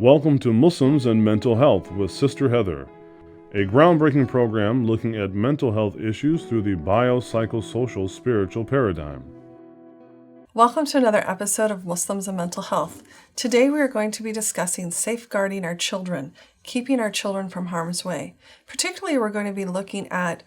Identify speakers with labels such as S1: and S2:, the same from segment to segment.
S1: Welcome to Muslims and Mental Health with Sister Heather, a groundbreaking program looking at mental health issues through the biopsychosocial spiritual paradigm.
S2: Welcome to another episode of Muslims and Mental Health. Today we are going to be discussing safeguarding our children, keeping our children from harm's way. Particularly, we're going to be looking at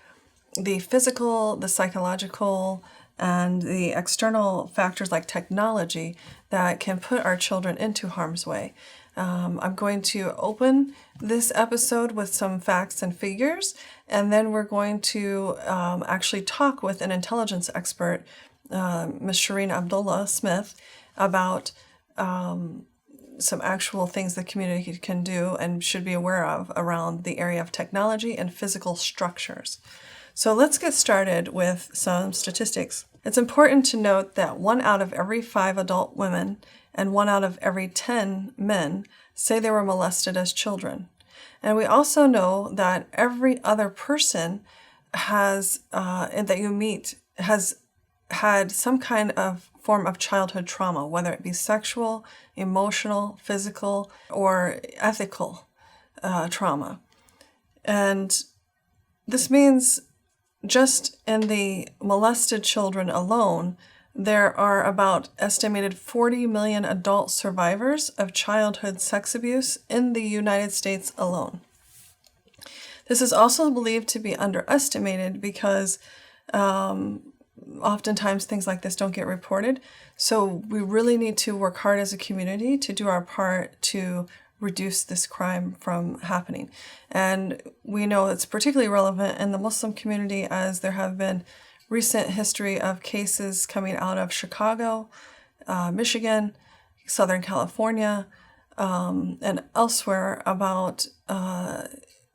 S2: the physical, the psychological, and the external factors like technology that can put our children into harm's way. I'm going to open this episode with some facts and figures, and then we're going to actually talk with an intelligence expert, Ms. Cherine Abdalla Smith, about some actual things the community can do and should be aware of around the area of technology and physical structures. So let's get started with some statistics. It's important to note that 1 out of every 5 adult women and 1 out of every 10 men say they were molested as children. And we also know that every other person that you meet has had some kind of form of childhood trauma, whether it be sexual, emotional, physical, or ethical trauma. And this means just in the molested children alone, there are about estimated 40 million adult survivors of childhood sex abuse in the United States alone. This is also believed to be underestimated because oftentimes things like this don't get reported. So we really need to work hard as a community to do our part to reduce this crime from happening. And we know it's particularly relevant in the Muslim community, as there have been recent history of cases coming out of Chicago, Michigan, Southern California, and elsewhere about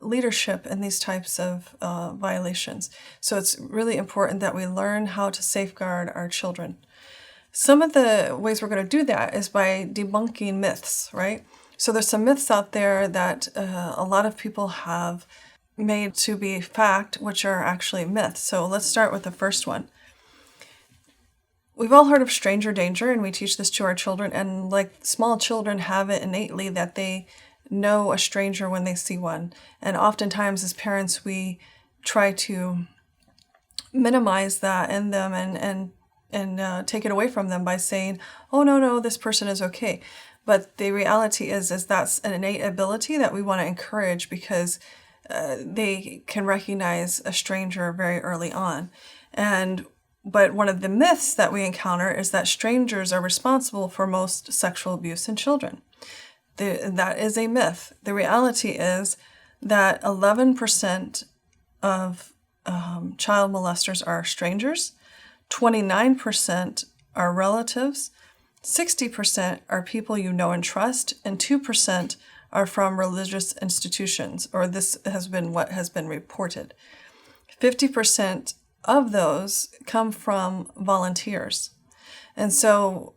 S2: leadership in these types of violations. So it's really important that we learn how to safeguard our children. Some of the ways we're going to do that is by debunking myths, right? So there's some myths out there that a lot of people have made to be fact, which are actually myths. So let's start with the first one. We've all heard of stranger danger, and we teach this to our children, and like small children have it innately that they know a stranger when they see one. And oftentimes as parents, we try to minimize that in them and take it away from them by saying, oh, no, this person is okay. But the reality is that's an innate ability that we want to encourage because they can recognize a stranger very early on. But one of the myths that we encounter is that strangers are responsible for most sexual abuse in children. That is a myth. The reality is that 11% of child molesters are strangers, 29% are relatives, 60% are people you know and trust, and 2% are from religious institutions, or this has been what has been reported. 50% of those come from volunteers. And so,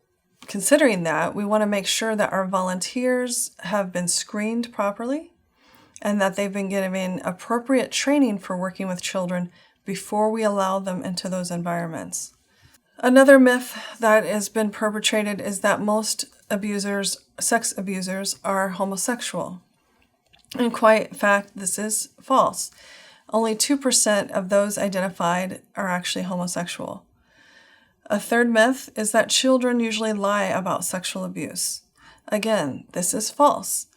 S2: considering that, we want to make sure that our volunteers have been screened properly and that they've been given appropriate training for working with children before we allow them into those environments. Another myth that has been perpetrated is that most sex abusers, are homosexual. In quite fact, this is false. Only 2% of those identified are actually homosexual. A third myth is that children usually lie about sexual abuse. Again, this is false.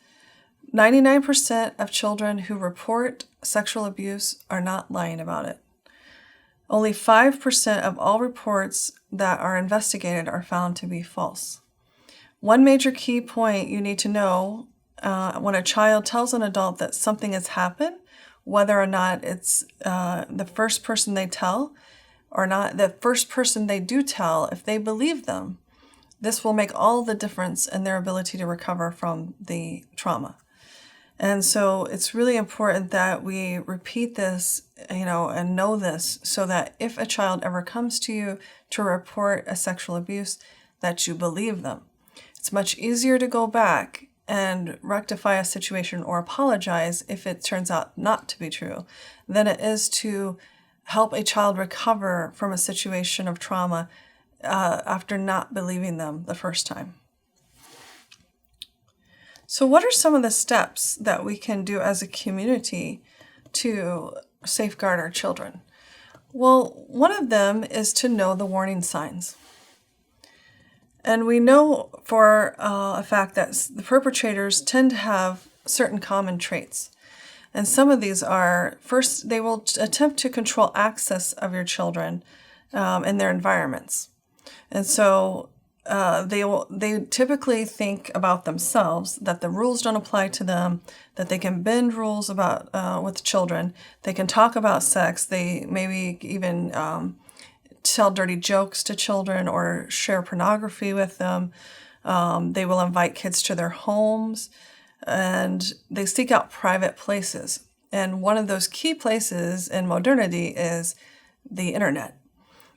S2: 99% of children who report sexual abuse are not lying about it. Only 5% of all reports that are investigated are found to be false. One major key point you need to know when a child tells an adult that something has happened, whether or not it's the first person they tell or not, the first person they do tell, if they believe them, this will make all the difference in their ability to recover from the trauma. And so it's really important that we repeat this, and know this so that if a child ever comes to you to report a sexual abuse, that you believe them. It's much easier to go back and rectify a situation or apologize if it turns out not to be true than it is to help a child recover from a situation of trauma after not believing them the first time. So what are some of the steps that we can do as a community to safeguard our children? Well, one of them is to know the warning signs. And we know for a fact that the perpetrators tend to have certain common traits. And some of these are, first, they will attempt to control access of your children in their environments. And so they typically think about themselves, that the rules don't apply to them, that they can bend rules about with children. They can talk about sex. They maybe even tell dirty jokes to children or share pornography with them. They will invite kids to their homes, and they seek out private places. And one of those key places in modernity is the internet.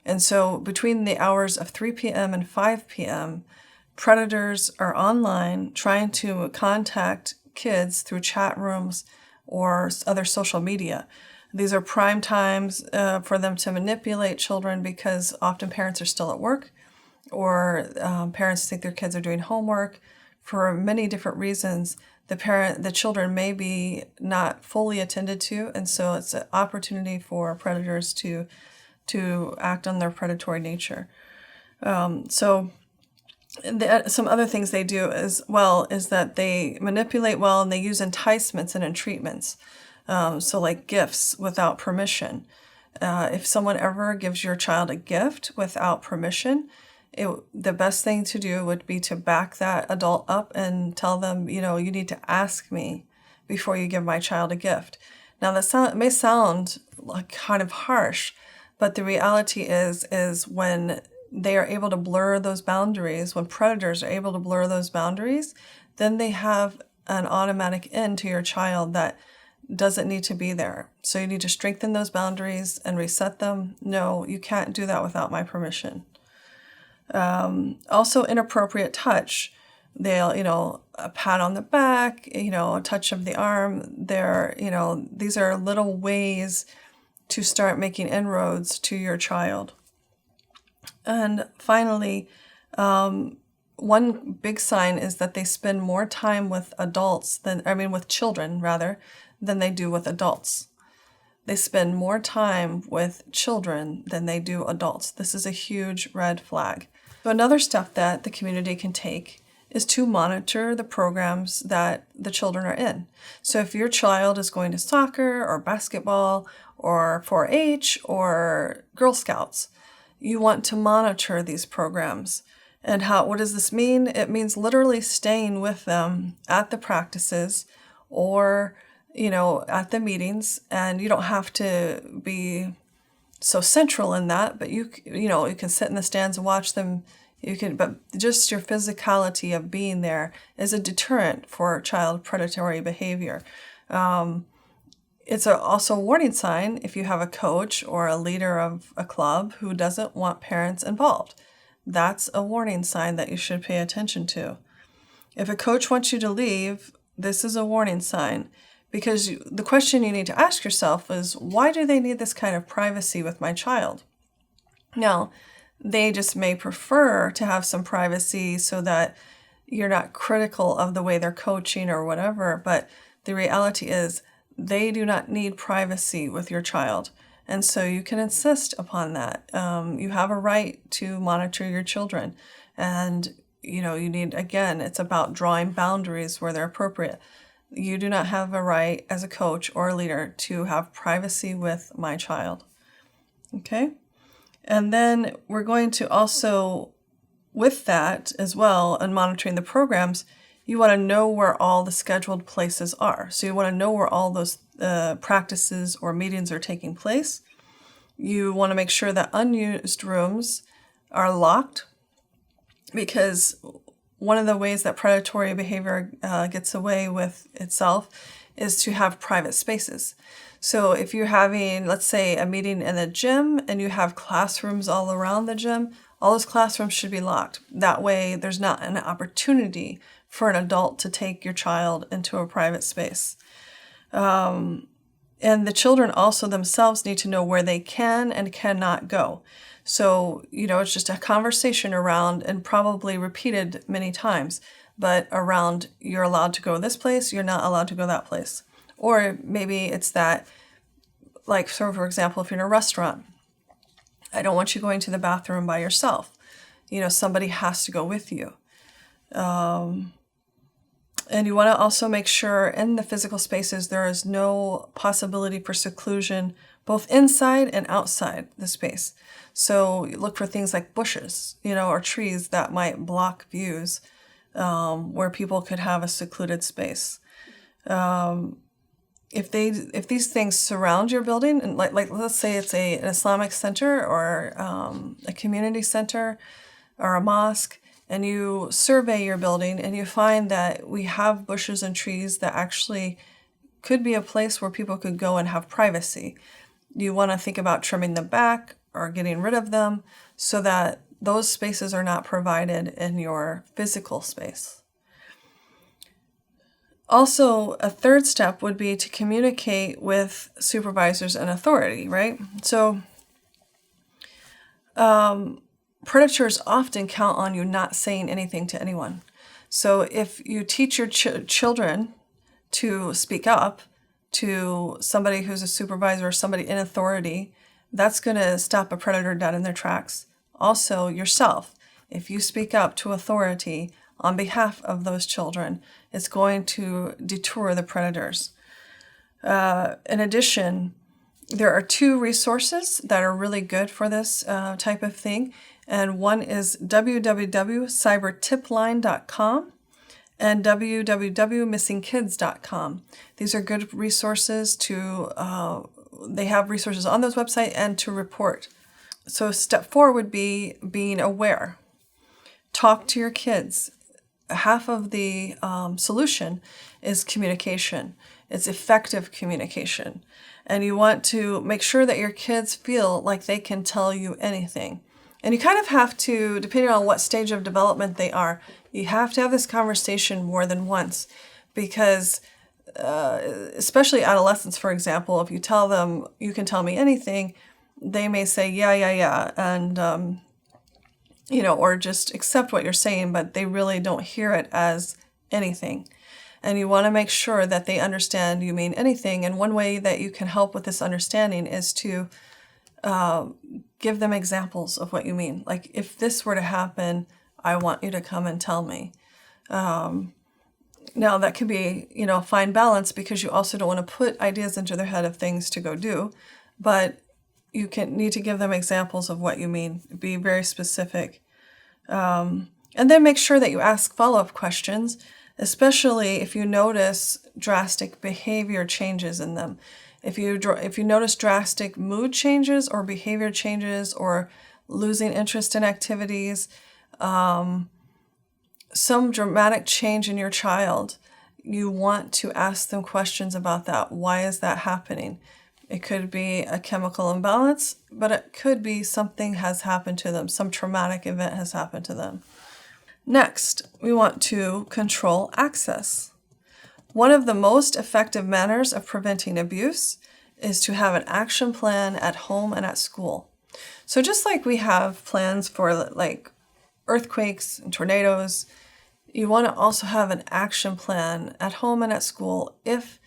S2: And so between the hours of 3 p.m. and 5 p.m., predators are online trying to contact kids through chat rooms or other social media. These are prime times for them to manipulate children because often parents are still at work, or parents think their kids are doing homework. For many different reasons, the children may be not fully attended to, and so it's an opportunity for predators to act on their predatory nature. Some other things they do as well is that they manipulate well, and they use enticements and entreatments. So like gifts without permission. If someone ever gives your child a gift without permission, the best thing to do would be to back that adult up and tell them, you need to ask me before you give my child a gift. Now it may sound like kind of harsh, but the reality is when they are able to blur those boundaries, when predators are able to blur those boundaries, then they have an automatic end to your child that doesn't need to be there. So you need to strengthen those boundaries and reset them. No, you can't do that without my permission. Also inappropriate touch. They'll, a pat on the back, a touch of the arm. These are little ways to start making inroads to your child. And finally, one big sign is that they spend more time with with children than they do with adults. They spend more time with children than they do adults. This is a huge red flag. So another step that the community can take is to monitor the programs that the children are in. So if your child is going to soccer or basketball or 4-H or Girl Scouts, you want to monitor these programs. And what does this mean? It means literally staying with them at the practices or, at the meetings. And you don't have to be so central in that, but you can sit in the stands and watch them. But just your physicality of being there is a deterrent for child predatory behavior. It's also a warning sign if you have a coach or a leader of a club who doesn't want parents involved. That's a warning sign that you should pay attention to. If a coach wants you to leave, this is a warning sign, because the question you need to ask yourself is, why do they need this kind of privacy with my child? Now, they just may prefer to have some privacy so that you're not critical of the way they're coaching or whatever, but the reality is they do not need privacy with your child. And so you can insist upon that. You have a right to monitor your children. And, it's about drawing boundaries where they're appropriate. You do not have a right as a coach or a leader to have privacy with my child. Okay? And then we're going to also, with that as well, and monitoring the programs, you want to know where all the scheduled places are. So you want to know where all those practices or meetings are taking place. You want to make sure that unused rooms are locked, because one of the ways that predatory behavior gets away with itself is to have private spaces. So if you're having, let's say, a meeting in a gym and you have classrooms all around the gym, all those classrooms should be locked. That way there's not an opportunity for an adult to take your child into a private space. And the children also themselves need to know where they can and cannot go. So, it's just a conversation around, and probably repeated many times, but around you're allowed to go this place, you're not allowed to go that place. Or maybe it's that, like, so for example, if you're in a restaurant, I don't want you going to the bathroom by yourself. Somebody has to go with you. And you want to also make sure in the physical spaces there is no possibility for seclusion, both inside and outside the space. So you look for things like bushes, or trees that might block views, where people could have a secluded space. If these things surround your building, and like let's say it's an Islamic center or a community center or a mosque, and you survey your building and you find that we have bushes and trees that actually could be a place where people could go and have privacy. You want to think about trimming them back or getting rid of them so that those spaces are not provided in your physical space. Also, a third step would be to communicate with supervisors and authority, right? So, predators often count on you not saying anything to anyone. So if you teach your children to speak up to somebody who's a supervisor or somebody in authority, that's going to stop a predator dead in their tracks. Also, yourself, if you speak up to authority on behalf of those children, it's going to deter the predators. In addition, there are 2 resources that are really good for this type of thing. And one is www.cybertipline.com and www.missingkids.com. These are good resources they have resources on those websites and to report. So step 4 would be being aware. Talk to your kids. Half of the solution is communication. It's effective communication. And you want to make sure that your kids feel like they can tell you anything. And you kind of have to, depending on what stage of development they are, you have to have this conversation more than once. Because especially adolescents, for example, if you tell them, you can tell me anything, they may say, yeah, and, or just accept what you're saying, but they really don't hear it as anything. And you want to make sure that they understand you mean anything. And one way that you can help with this understanding is to give them examples of what you mean. Like, if this were to happen, I want you to come and tell me. Now, that can be, a fine balance because you also don't want to put ideas into their head of things to go do. But you need to give them examples of what you mean. Be very specific. And then make sure that you ask follow-up questions, especially if you notice drastic behavior changes in them. If you notice drastic mood changes or behavior changes or losing interest in activities, some dramatic change in your child, you want to ask them questions about that. Why is that happening? It could be a chemical imbalance, but it could be something has happened to them. Some traumatic event has happened to them. Next, we want to control access. One of the most effective manners of preventing abuse is to have an action plan at home and at school. So just like we have plans for like earthquakes and tornadoes, you want to also have an action plan at home and at school if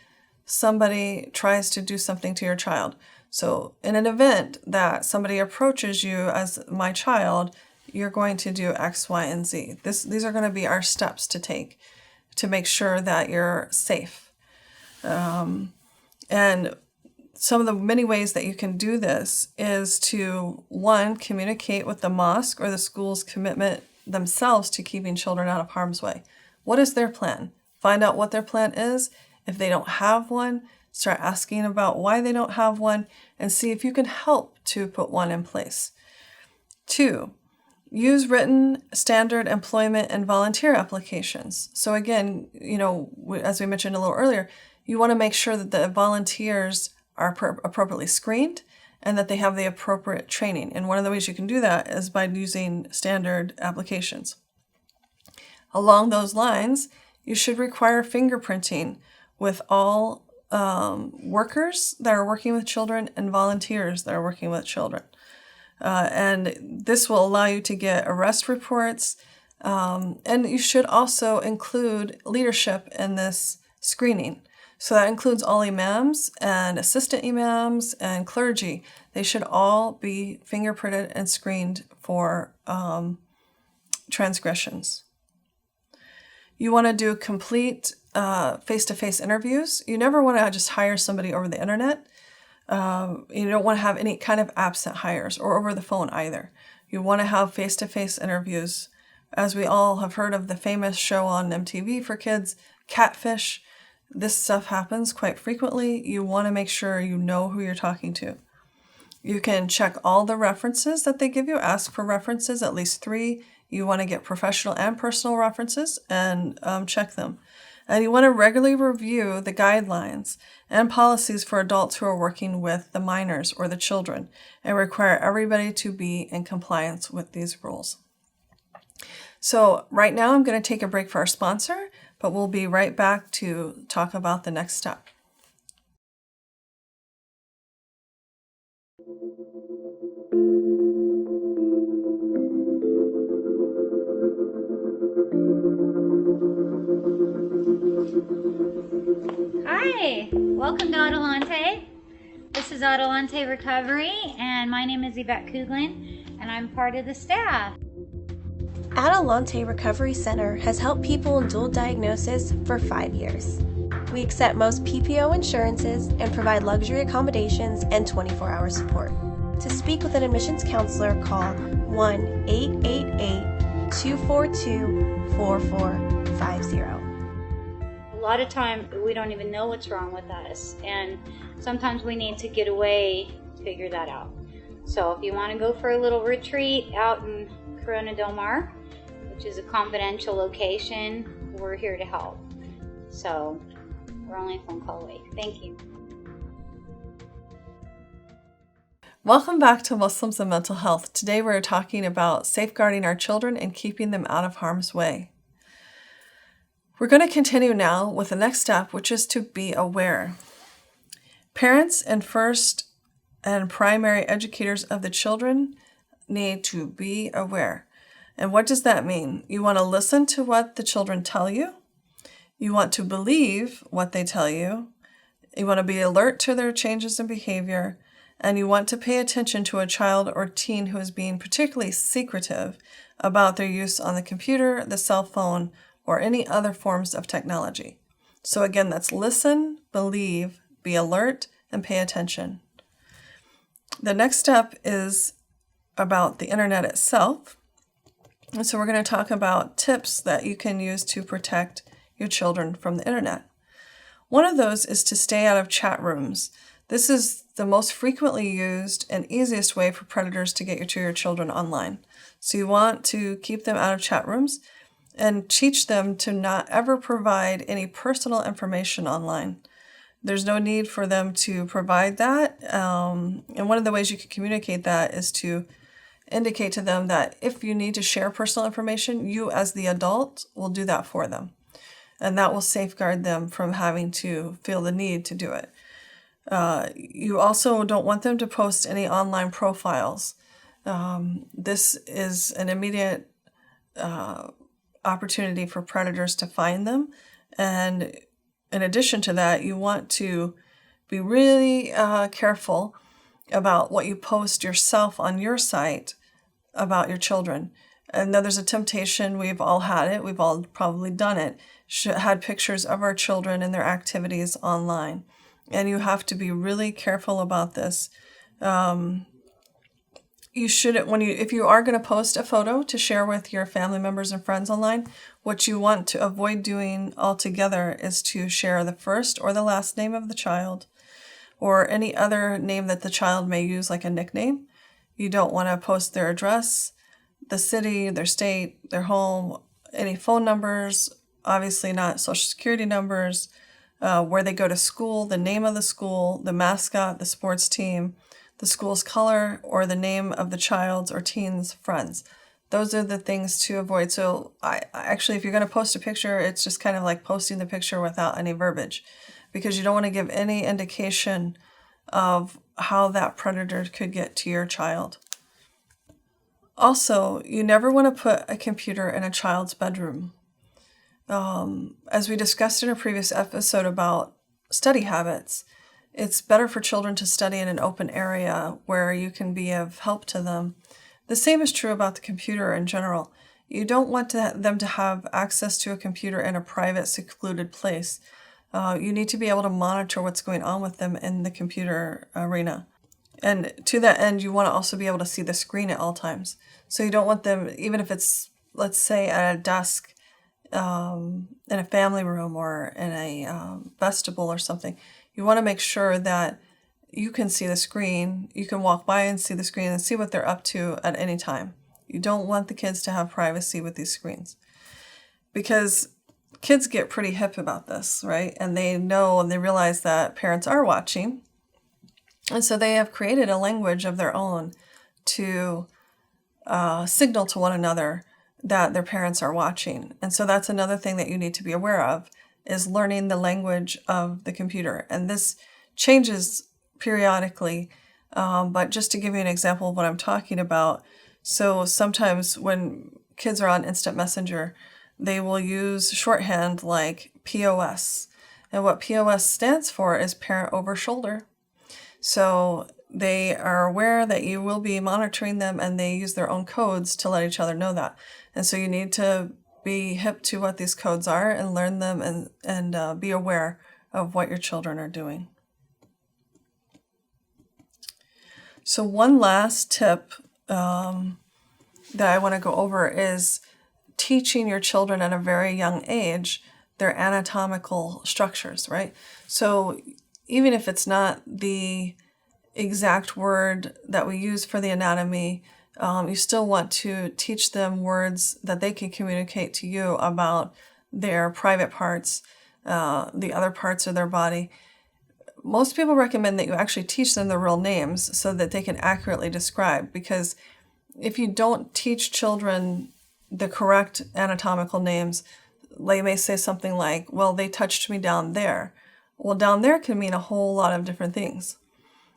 S2: somebody tries to do something to your child. So in an event that somebody approaches you as my child, you're going to do X, Y, and Z. These are going to be our steps to take to make sure that you're safe. And some of the many ways that you can do this is to, 1, communicate with the mosque or the school's commitment themselves to keeping children out of harm's way. What is their plan? Find out what their plan is. If they don't have one, start asking about why they don't have one and see if you can help to put one in place. 2, use written standard employment and volunteer applications. So again, as we mentioned a little earlier, you want to make sure that the volunteers are appropriately screened and that they have the appropriate training. And one of the ways you can do that is by using standard applications. Along those lines, you should require fingerprinting with all workers that are working with children and volunteers that are working with children. And this will allow you to get arrest reports, And you should also include leadership in this screening. So that includes all imams and assistant imams and clergy. They should all be fingerprinted and screened for transgressions. You want to do complete face-to-face interviews. You never want to just hire somebody over the internet. You don't want to have any kind of absent hires or over the phone either. You want to have face-to-face interviews. As we all have heard of the famous show on MTV for kids, Catfish, this stuff happens quite frequently. You want to make sure you know who you're talking to. You can check all the references that they give you. Ask for references, at least 3. You want to get professional and personal references and check them. And you want to regularly review the guidelines and policies for adults who are working with the minors or the children and require everybody to be in compliance with these rules. So right now I'm going to take a break for our sponsor, but we'll be right back to talk about the next step.
S3: Hi, welcome to Adelante. This is Adelante Recovery, and my name is Yvette Kuglin, and I'm part of the staff.
S4: Adelante Recovery Center has helped people in dual diagnosis for 5 years. We accept most PPO insurances and provide luxury accommodations and 24-hour support. To speak with an admissions counselor, call 1-888-242-4450.
S3: A lot of time we don't even know what's wrong with us, and sometimes we need to get away to figure that out. So if you want to go for a little retreat out in Corona Del Mar, which is a confidential location, we're here to help. So we're only a phone call away. Thank you.
S2: Welcome back to Muslims and Mental Health. Today we're talking about safeguarding our children and keeping them out of harm's way. We're going to continue now with the next step, which is to be aware. Parents and first and primary educators of the children need to be aware. And what does that mean? You want to listen to what the children tell you. You want to believe what they tell you. You want to be alert to their changes in behavior. And you want to pay attention to a child or teen who is being particularly secretive about their use on the computer, the cell phone, or any other forms of technology. So again, that's listen, believe, be alert, and pay attention. The next step is about the internet itself. And so we're going to talk about tips that you can use to protect your children from the internet. One of those is to stay out of chat rooms. This is the most frequently used and easiest way for predators to get to your children online. So you want to keep them out of chat rooms and teach them to not ever provide any personal information online. There's no need for them to provide that. And one of the ways you can communicate that is to indicate to them that if you need to share personal information, you as the adult will do that for them. And that will safeguard them from having to feel the need to do it. You also don't want them to post any online profiles. This is an immediate opportunity for predators to find them. And in addition to that, you want to be really careful about what you post yourself on your site about your children. And then there's a temptation, we've all had it, we've all probably done it, had pictures of our children and their activities online. And you have to be really careful about this. You shouldn't, if you are going to post a photo to share with your family members and friends online, what you want to avoid doing altogether is to share the first or the last name of the child or any other name that the child may use, like a nickname. You don't want to post their address, the city, their state, their home, any phone numbers, obviously not social security numbers, where they go to school, the name of the school, the mascot, the sports team, the school's color, or the name of the child's or teen's friends. Those are the things to avoid. So actually, if you're going to post a picture, it's just kind of like posting the picture without any verbiage, because you don't want to give any indication of how that predator could get to your child. Also, you never want to put a computer in a child's bedroom. As we discussed in a previous episode about study habits, it's better for children to study in an open area where you can be of help to them. The same is true about the computer in general. You don't want them to have access to a computer in a private, secluded place. You need to be able to monitor what's going on with them in the computer arena. And to that end, you want to also be able to see the screen at all times. So you don't want them, even if it's, let's say, at a desk in a family room or in a vestibule or something, you want to make sure that you can see the screen. You can walk by and see the screen and see what they're up to at any time. You don't want the kids to have privacy with these screens, because kids get pretty hip about this, right? And they know and they realize that parents are watching. And so they have created a language of their own to signal to one another that their parents are watching. And so that's another thing that you need to be aware of, is learning the language of the computer. And this changes periodically, but just to give you an example of what I'm talking about, so sometimes when kids are on Instant Messenger, they will use shorthand like POS. And what POS stands for is parent over shoulder. So they are aware that you will be monitoring them, and they use their own codes to let each other know that. And so you need to be hip to what these codes are and learn them, and be aware of what your children are doing. So one last tip that I want to go over is teaching your children at a very young age their anatomical structures, right? So even if it's not the exact word that we use for the anatomy, you still want to teach them words that they can communicate to you about their private parts, the other parts of their body. Most people recommend that you actually teach them the real names so that they can accurately describe, because if you don't teach children the correct anatomical names, they may say something like, well, they touched me down there. Well, down there can mean a whole lot of different things.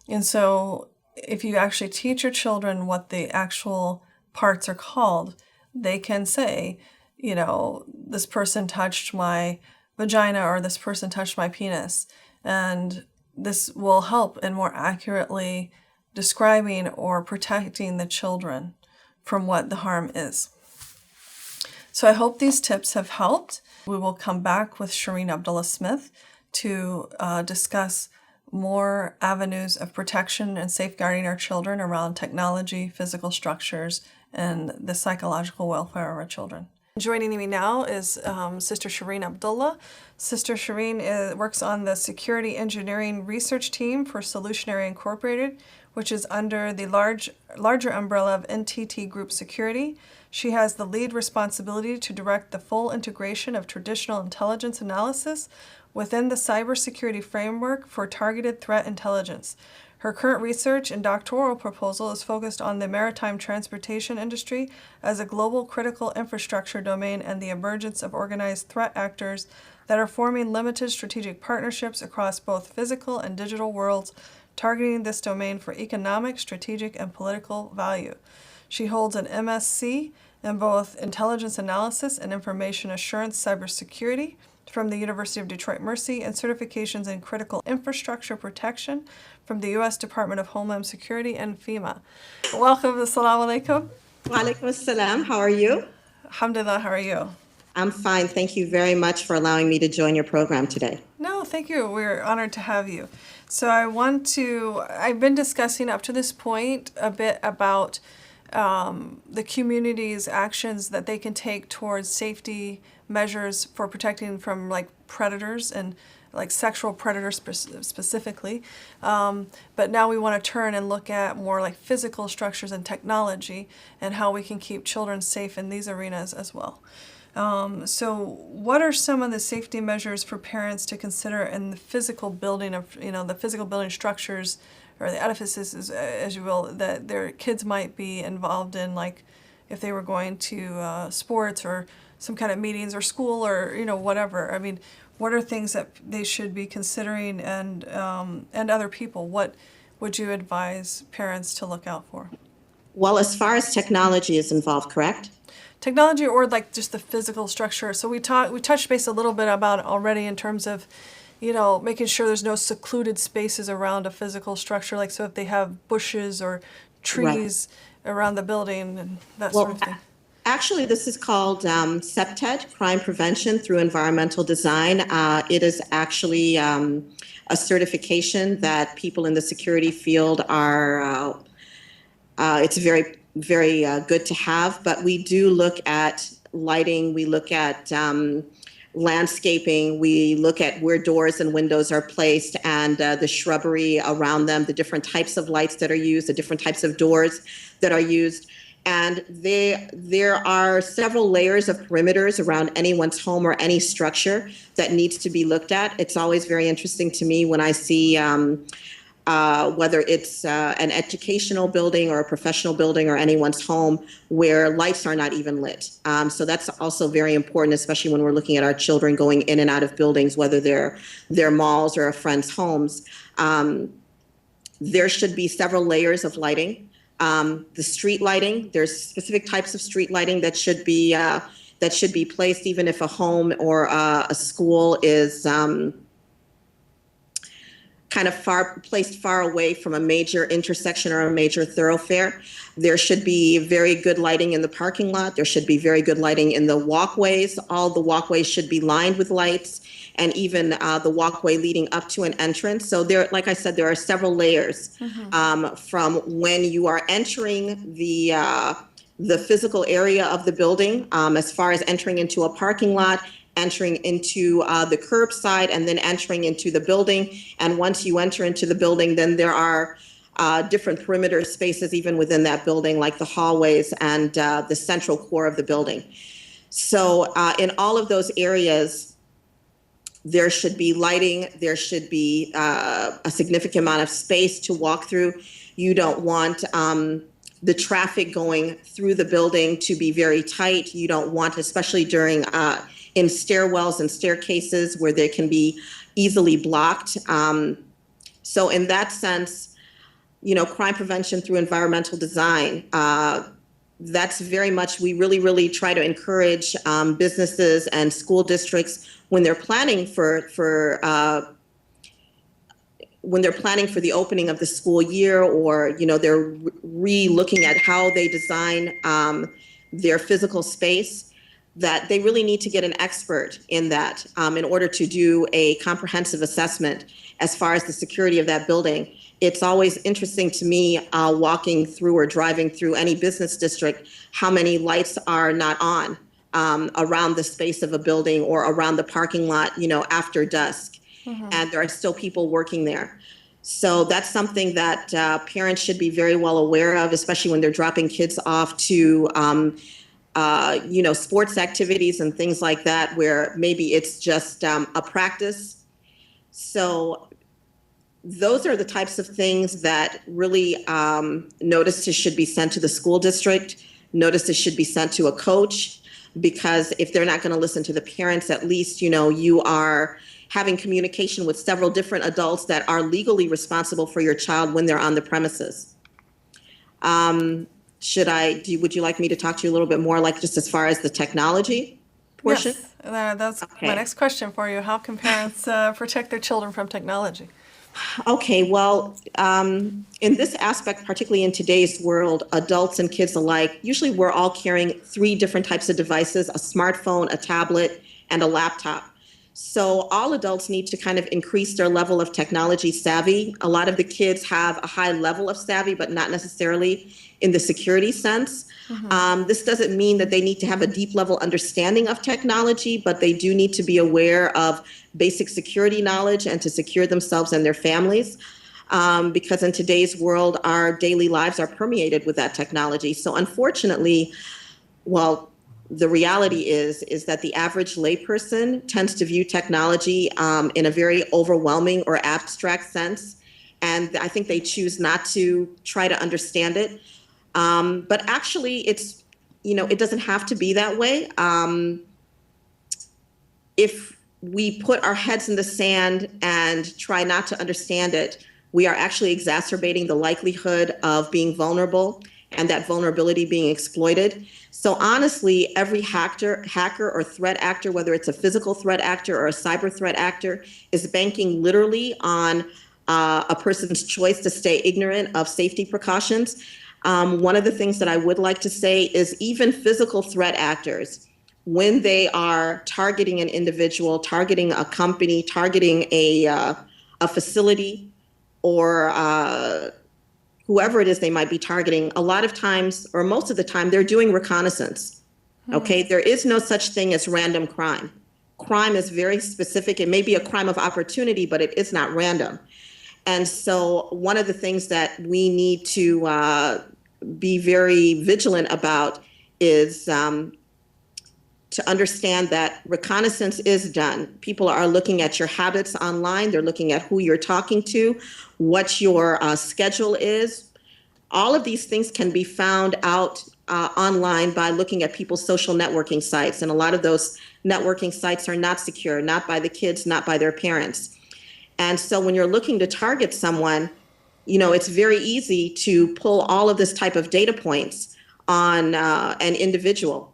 S2: And so if you actually teach your children what the actual parts are called, they can say, this person touched my vagina, or this person touched my penis. And this will help in more accurately describing or protecting the children from what the harm is. So I hope these tips have helped. We will come back with Cherine Abdalla-Smith to discuss more avenues of protection and safeguarding our children around technology, physical structures, and the psychological welfare of our children. Joining me now is Sister Cherine Abdalla. Sister Cherine works on the Security Engineering Research Team for Solutionary Incorporated, which is under the larger umbrella of NTT Group Security. She has the lead responsibility to direct the full integration of traditional intelligence analysis within the cybersecurity framework for targeted threat intelligence. Her current research and doctoral proposal is focused on the maritime transportation industry as a global critical infrastructure domain and the emergence of organized threat actors that are forming limited strategic partnerships across both physical and digital worlds, targeting this domain for economic, strategic, and political value. She holds an MSc in both intelligence analysis and information assurance cybersecurity from the University of Detroit Mercy, and certifications in critical infrastructure protection from the U.S. Department of Homeland Security and FEMA. Welcome, assalamu alaikum.
S5: Wa alaikum assalam. How are you?
S2: Alhamdulillah, how are you?
S5: I'm fine. Thank you very much for allowing me to join your program today.
S2: No, thank you. We're honored to have you. So I've been discussing up to this point a bit about the community's actions that they can take towards safety measures for protecting from like predators and like sexual predators specifically. But now we want to turn and look at more like physical structures and technology and how we can keep children safe in these arenas as well. So what are some of the safety measures for parents to consider in the physical building of, the physical building structures or the edifices, as you will, that their kids might be involved in, like if they were going to sports or some kind of meetings or school or, whatever. I mean, what are things that they should be considering, and other people? What would you advise parents to look out for?
S5: Well, as far as technology is involved, correct?
S2: Technology or like just the physical structure. So we touched base a little bit about it already in terms of, making sure there's no secluded spaces around a physical structure. Like, so if they have bushes or trees around the building and that sort of thing.
S5: Actually, this is called CPTED, Crime Prevention Through Environmental Design. It is actually a certification that people in the security field are, it's very, very good to have. But we do look at lighting, we look at landscaping, we look at where doors and windows are placed and the shrubbery around them, the different types of lights that are used, the different types of doors that are used. And there are several layers of perimeters around anyone's home or any structure that needs to be looked at. It's always very interesting to me when I see whether it's an educational building or a professional building or anyone's home where lights are not even lit. So that's also very important, especially when we're looking at our children going in and out of buildings, whether they're malls or a friend's homes. There should be several layers of lighting. The street lighting, there's specific types of street lighting that should be placed, even if a home or a school is kind of placed far away from a major intersection or a major thoroughfare. There should be very good lighting in the parking lot. There should be very good lighting in the walkways. All the walkways should be lined with lights, and even the walkway leading up to an entrance. So there, like I said, there are several layers from when you are entering the physical area of the building, as far as entering into a parking lot, entering into the curbside, and then entering into the building. And once you enter into the building, then there are different perimeter spaces even within that building, like the hallways and the central core of the building. So in all of those areas, there should be lighting, there should be a significant amount of space to walk through. You don't want the traffic going through the building to be very tight. You don't want, especially during in stairwells and staircases where they can be easily blocked. So in that sense, crime prevention through environmental design, that's very much, we really try to encourage businesses and school districts when they're planning for the opening of the school year, or they're re-looking at how they design their physical space, that they really need to get an expert in that in order to do a comprehensive assessment as far as the security of that building. It's always interesting to me walking through or driving through any business district, how many lights are not on around the space of a building or around the parking lot, after dusk. And there are still people working there. So that's something that parents should be very well aware of, especially when they're dropping kids off to sports activities and things like that, where maybe it's just a practice. So those are the types of things that really notices should be sent to the school district. Notices should be sent to a coach, because if they're not going to listen to the parents, at least, you are having communication with several different adults that are legally responsible for your child when they're on the premises. Would you like me to talk to you a little bit more, like just as far as the technology portion?
S2: Yes, that's my next question for you. How can parents protect their children from technology?
S5: Okay, well, in this aspect, particularly in today's world, adults and kids alike, usually we're all carrying 3 different types of devices: a smartphone, a tablet, and a laptop. So all adults need to kind of increase their level of technology savvy. A lot of the kids have a high level of savvy, but not necessarily in the security sense. This doesn't mean that they need to have a deep level understanding of technology, but they do need to be aware of basic security knowledge and to secure themselves and their families. Because in today's world, our daily lives are permeated with that technology. So unfortunately, the reality is that the average layperson tends to view technology in a very overwhelming or abstract sense. And I think they choose not to try to understand it. But actually, it's, it doesn't have to be that way. If we put our heads in the sand and try not to understand it, we are actually exacerbating the likelihood of being vulnerable and that vulnerability being exploited. So honestly, every hacker or threat actor, whether it's a physical threat actor or a cyber threat actor, is banking literally on a person's choice to stay ignorant of safety precautions. One of the things that I would like to say is even physical threat actors, when they are targeting an individual, targeting a company, targeting a facility, or whoever it is they might be targeting, a lot of times, or most of the time, they're doing reconnaissance. Okay, there is no such thing as random crime. Crime is very specific. It may be a crime of opportunity, but it is not random. And so one of the things that we need to be very vigilant about is to understand that reconnaissance is done. People are looking at your habits online. They're looking at who you're talking to, what your schedule is. All of these things can be found out online by looking at people's social networking sites. And a lot of those networking sites are not secure, not by the kids, not by their parents. And so when you're looking to target someone, you know, it's very easy to pull all of this type of data points on an individual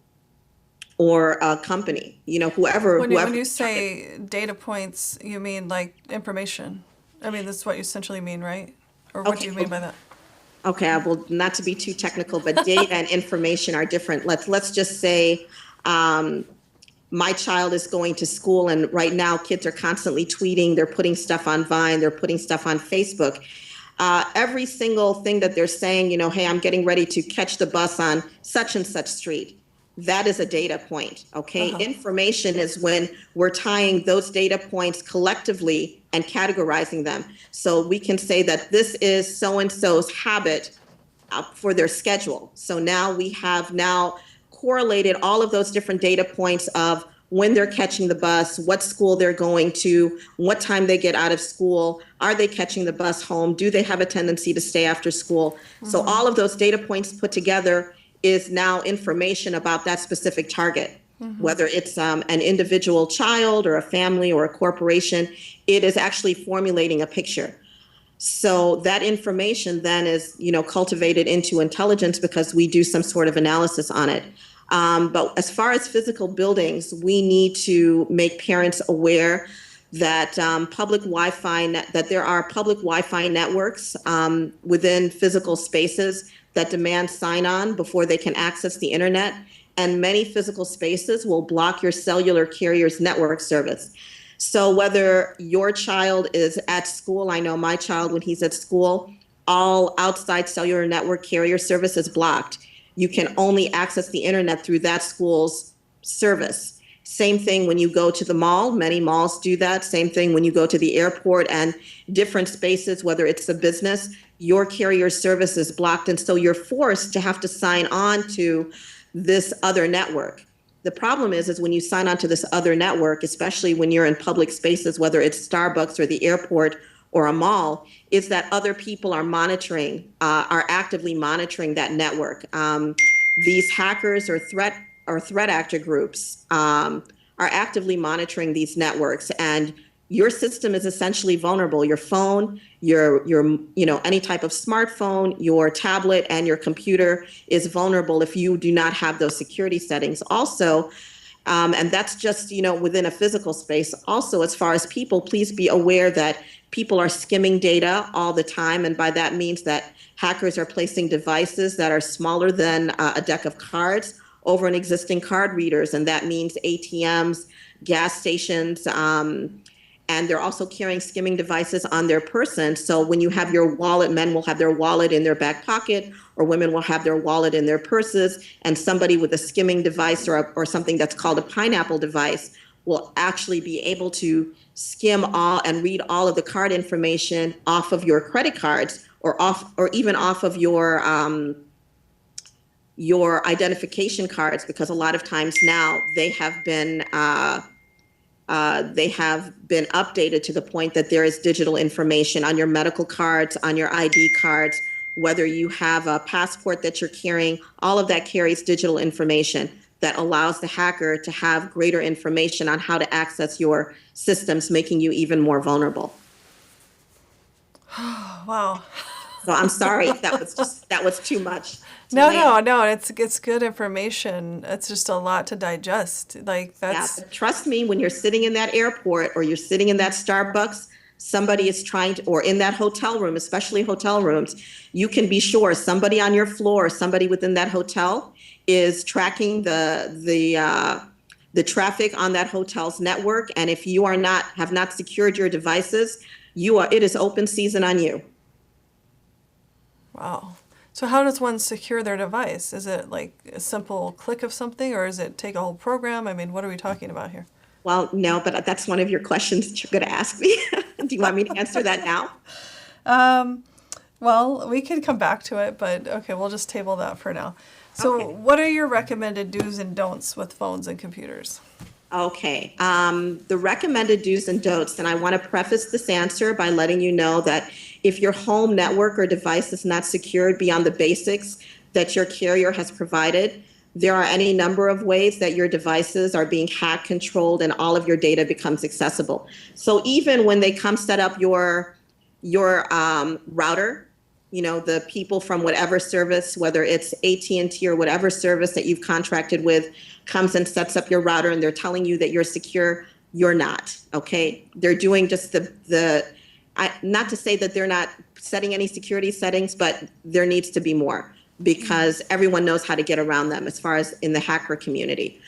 S5: or a company, you know, whoever.
S2: When you say data points, you mean like information? I mean, this is what you essentially mean, right? Or what do you mean by that?
S5: Okay, well, not to be too technical, but data and information are different. Let's just say my child is going to school, and right now kids are constantly tweeting. They're putting stuff on Vine. They're putting stuff on Facebook. Every single thing that they're saying, you know, hey, I'm getting ready to catch the bus on such and such street. That is a data point, okay? Information is when we're tying those data points collectively and categorizing them. So we can say that this is so-and-so's habit for their schedule. So now we have correlated all of those different data points of when they're catching the bus, what school they're going to, what time they get out of school, are they catching the bus home, do they have a tendency to stay after school? So all of those data points put together is now information about that specific target, whether it's an individual child or a family or a corporation. It is actually formulating a picture. So that information then is, you know, cultivated into intelligence because we do some sort of analysis on it. But as far as physical buildings, we need to make parents aware that that there are public Wi-Fi networks within physical spaces that demand sign-on before they can access the internet. And many physical spaces will block your cellular carrier's network service. So whether your child is at school, I know my child, when he's at school, all outside cellular network carrier service is blocked. You can only access the internet through that school's service. Same thing when you go to the mall. Many malls do that. Same thing when you go to the airport and different spaces, whether it's a business, your carrier service is blocked. And so you're forced to have to sign on to this other network. The problem is when you sign on to this other network, especially when you're in public spaces, whether it's Starbucks or the airport or a mall, is that other people are actively monitoring that network. These hackers or threat actor groups are actively monitoring these networks, and your system is essentially vulnerable. Your phone, your any type of smartphone, your tablet, and your computer is vulnerable if you do not have those security settings. Also, and that's just within a physical space. Also, as far as people, please be aware that people are skimming data all the time, and by that means that hackers are placing devices that are smaller than a deck of cards over an existing card readers, and that means ATMs, gas stations, and they're also carrying skimming devices on their person. So when you have your wallet, men will have their wallet in their back pocket, or women will have their wallet in their purses, and somebody with a skimming device or something that's called a pineapple device will actually be able to skim all and read all of the card information off of your credit cards or even off of your identification cards, because a lot of times now they have been updated to the point that there is digital information on your medical cards, on your ID cards, whether you have a passport that you're carrying. All of that carries digital information that allows the hacker to have greater information on how to access your systems, making you even more vulnerable.
S2: Wow.
S5: So I'm sorry if that was too much.
S2: No. It's good information. It's just a lot to digest. Like that's
S5: Yeah, but trust me, when you're sitting in that airport or you're sitting in that Starbucks, somebody is trying to, or in that hotel room, especially hotel rooms, you can be sure somebody on your floor, somebody within that hotel is tracking the traffic on that hotel's network. And if you have not secured your devices, it is open season on you.
S2: wow. So how does one secure their device? Is it like a simple click of something, or is it take a whole program? I mean, what are we talking about here?
S5: Well, no, but that's one of your questions that you're going to ask me. Do you want me to answer that now?
S2: Well, we could come back to it, but okay, we'll just table that for now. So
S5: Okay.
S2: what are your recommended do's and don'ts with phones and computers?
S5: Okay. The recommended do's and don'ts, and I want to preface this answer by letting you know that if your home network or device is not secured beyond the basics that your carrier has provided, there are any number of ways that your devices are being hacked, controlled, and all of your data becomes accessible. So even when they come set up your router, the people from whatever service, whether it's AT&T or whatever service that you've contracted with, comes and sets up your router and they're telling you that you're secure, you're not, okay? They're doing just not to say that they're not setting any security settings, but there needs to be more because everyone knows how to get around them as far as in the hacker community.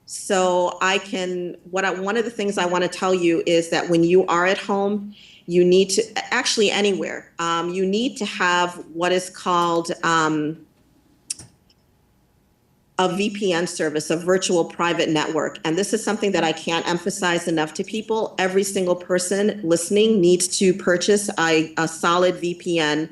S5: So one of the things I want to tell you is that when you are at home, you need to, actually anywhere, you need to have what is called a VPN service, a virtual private network. And this is something that I can't emphasize enough to people. Every single person listening needs to purchase a solid VPN,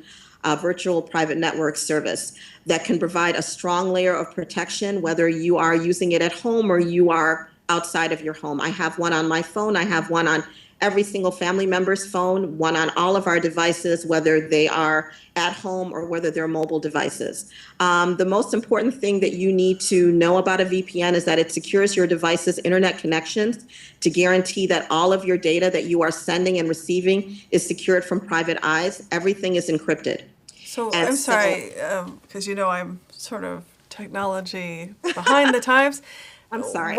S5: virtual private network service that can provide a strong layer of protection, whether you are using it at home or you are outside of your home. I have one on my phone. I have one on every single family member's phone, one on all of our devices, whether they are at home or whether they're mobile devices. The most important thing that you need to know about a VPN is that it secures your device's internet connections to guarantee that all of your data that you are sending and receiving is secured from private eyes. Everything is encrypted.
S2: So I'm sorry, because I'm sort of technology behind the times.
S5: I'm sorry.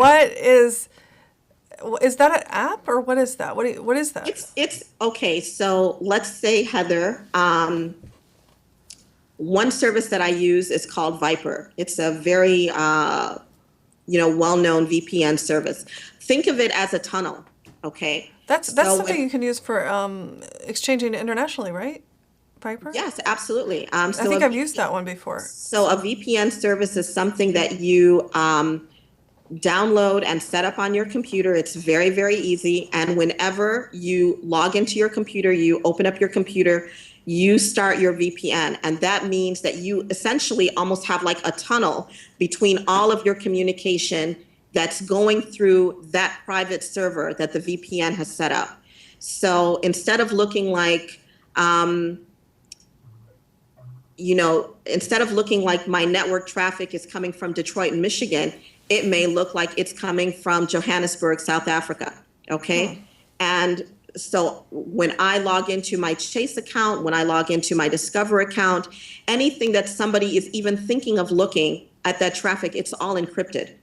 S2: Is that an app or what is that? What is that?
S5: It's okay. So let's say, Heather, one service that I use is called Viper. It's a very, well-known VPN service. Think of it as a tunnel. Okay.
S2: That's something you can use for exchanging internationally, right? Viper?
S5: Yes, absolutely.
S2: I think I've used that one before.
S5: So a VPN service is something that you download and set up on your computer. It's very, very easy. And whenever you log into your computer, you open up your computer, you start your VPN. And that means that you essentially almost have like a tunnel between all of your communication that's going through that private server that the VPN has set up. So instead of looking like, instead of looking like my network traffic is coming from Detroit, Michigan, it may look like it's coming from Johannesburg, South Africa, okay? And so when I log into my Chase account, when I log into my Discover account, anything that somebody is even thinking of looking at that traffic, it's all encrypted.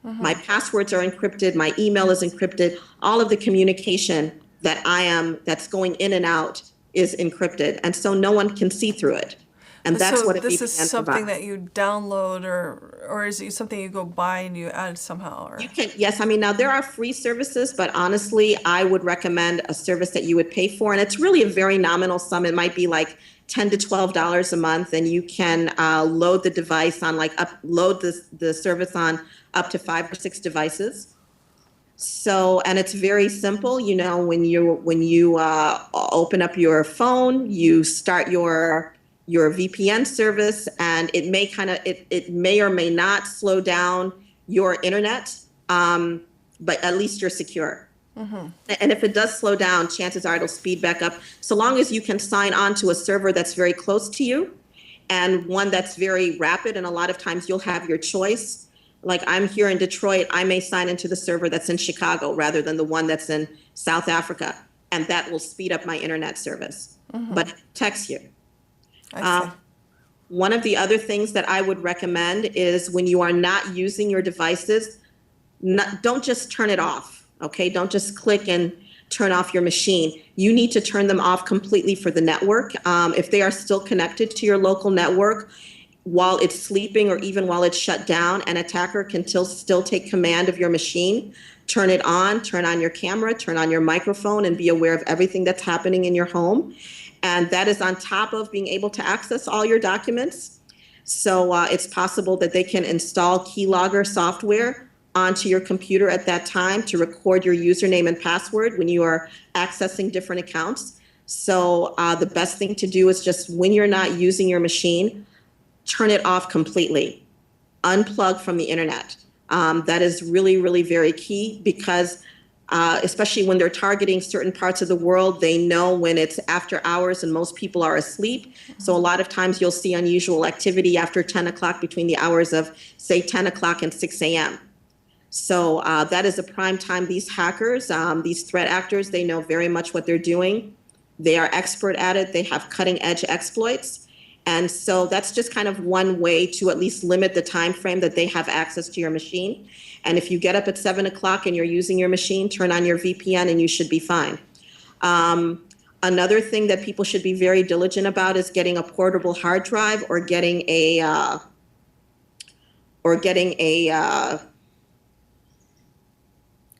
S5: My passwords are encrypted, my email is encrypted, all of the communication that's going in and out is encrypted. And so no one can see through it. And that's what a VPN provides.
S2: This is something that you download or is it something you go buy and you add somehow? Or?
S5: You can, yes. I mean, now there are free services, but honestly, I would recommend a service that you would pay for. And it's really a very nominal sum. It might be like $10 to $12 a month. And you can load the device on load the service on up to 5 or 6 devices. So, and it's very simple. When you open up your phone, you start your VPN service, and it may or may not slow down your internet, but at least you're secure. And if it does slow down, chances are it'll speed back up. So long as you can sign on to a server that's very close to you and one that's very rapid, and a lot of times you'll have your choice. Like I'm here in Detroit, I may sign into the server that's in Chicago rather than the one that's in South Africa. and that will speed up my internet service. But it protects you.
S2: I see.
S5: One of the other things that I would recommend is when you are not using your devices, don't just turn it off, okay? Don't just click and turn off your machine. You need to turn them off completely for the network. If they are still connected to your local network while it's sleeping or even while it's shut down, an attacker can still take command of your machine. Turn it on, turn on your camera, turn on your microphone, and be aware of everything that's happening in your home. And that is on top of being able to access all your documents. So it's possible that they can install keylogger software onto your computer at that time to record your username and password when you are accessing different accounts. So the best thing to do is just when you're not using your machine, turn it off completely. Unplug from the internet. That is really, really very key because especially when they're targeting certain parts of the world, they know when it's after hours and most people are asleep. So a lot of times you'll see unusual activity after 10 o'clock between the hours of, say, 10 o'clock and 6 a.m. So that is a prime time. These hackers, these threat actors, they know very much what they're doing. They are expert at it. They have cutting edge exploits. And so that's just kind of one way to at least limit the time frame that they have access to your machine. And if you get up at 7 o'clock and you're using your machine, turn on your VPN and you should be fine. Another thing that people should be very diligent about is getting a portable hard drive or getting a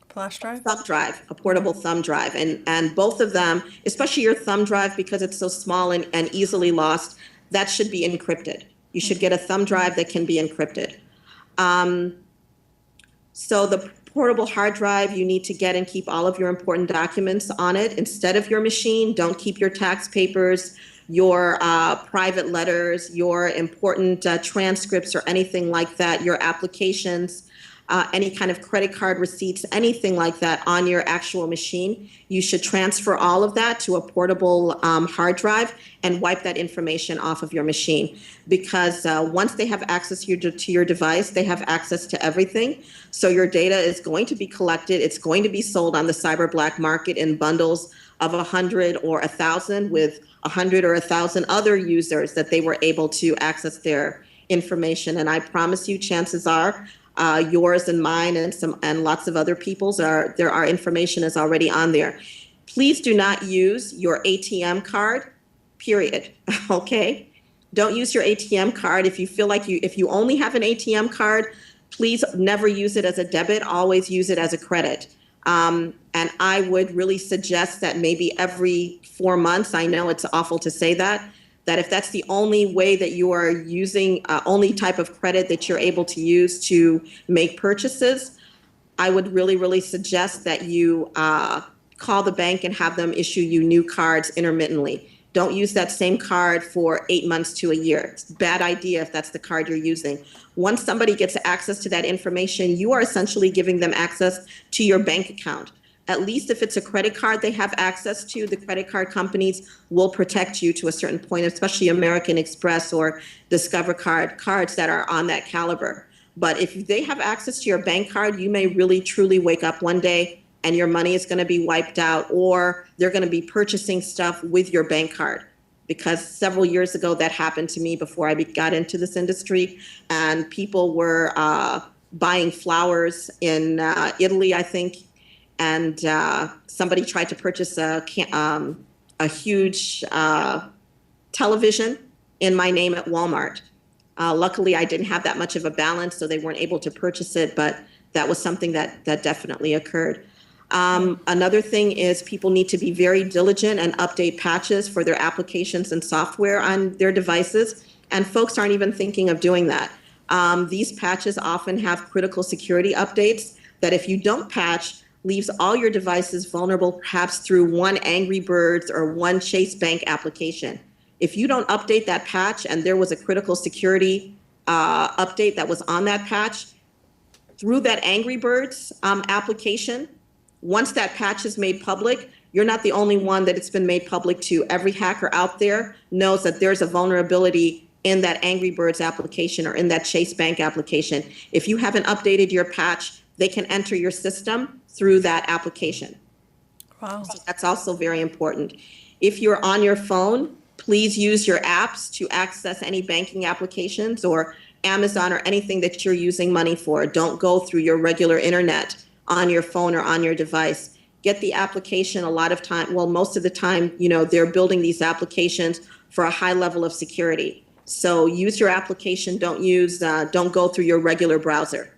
S2: Flash drive?
S5: thumb drive, a portable thumb drive. And both of them, especially your thumb drive, because it's so small and easily lost, that should be encrypted. You should get a thumb drive that can be encrypted. So the portable hard drive, you need to get and keep all of your important documents on it instead of your machine. Don't keep your tax papers, your private letters, your important transcripts or anything like that, your applications, any kind of credit card receipts, anything like that on your actual machine. You should transfer all of that to a portable hard drive and wipe that information off of your machine. Because once they have access to your device, they have access to everything. So your data is going to be collected. It's going to be sold on the cyber black market in bundles of 100 or 1,000 with 100 or 1,000 other users that they were able to access their information. And I promise you, chances are, yours and mine and lots of other people's our information is already on there. Please do not use your ATM card, period. Okay? Don't use your ATM card. If you feel like if you only have an ATM card, please never use it as a debit, always use it as a credit. And I would really suggest that maybe every 4 months, I know it's awful to say that if that's the only way that you are using, only type of credit that you're able to use to make purchases, I would really, really suggest that you call the bank and have them issue you new cards intermittently. Don't use that same card for 8 months to a year. It's a bad idea if that's the card you're using. Once somebody gets access to that information, you are essentially giving them access to your bank account. At least if it's a credit card they have access to, the credit card companies will protect you to a certain point, especially American Express or Discover cards that are on that caliber. But if they have access to your bank card, you may really truly wake up one day and your money is going to be wiped out, or they're going to be purchasing stuff with your bank card. Because several years ago that happened to me before I got into this industry, and people were buying flowers in Italy, I think, and somebody tried to purchase a huge television in my name at Walmart. Luckily, I didn't have that much of a balance, so they weren't able to purchase it, but that was something that definitely occurred. Another thing is people need to be very diligent and update patches for their applications and software on their devices, and folks aren't even thinking of doing that. These patches often have critical security updates that if you don't patch, leaves all your devices vulnerable, perhaps through one Angry Birds or one Chase Bank application. If you don't update that patch and there was a critical security update that was on that patch, through that Angry Birds application, once that patch is made public, you're not the only one that it's been made public to. Every hacker out there knows that there's a vulnerability in that Angry Birds application or in that Chase Bank application. If you haven't updated your patch, they can enter your system through that application.
S2: Wow.
S5: So that's also very important. If you're on your phone, please use your apps to access any banking applications or Amazon or anything that you're using money for. Don't go through your regular internet on your phone or on your device. Get the application a lot of time. Well, most of the time, they're building these applications for a high level of security. So use your application. Don't go through your regular browser.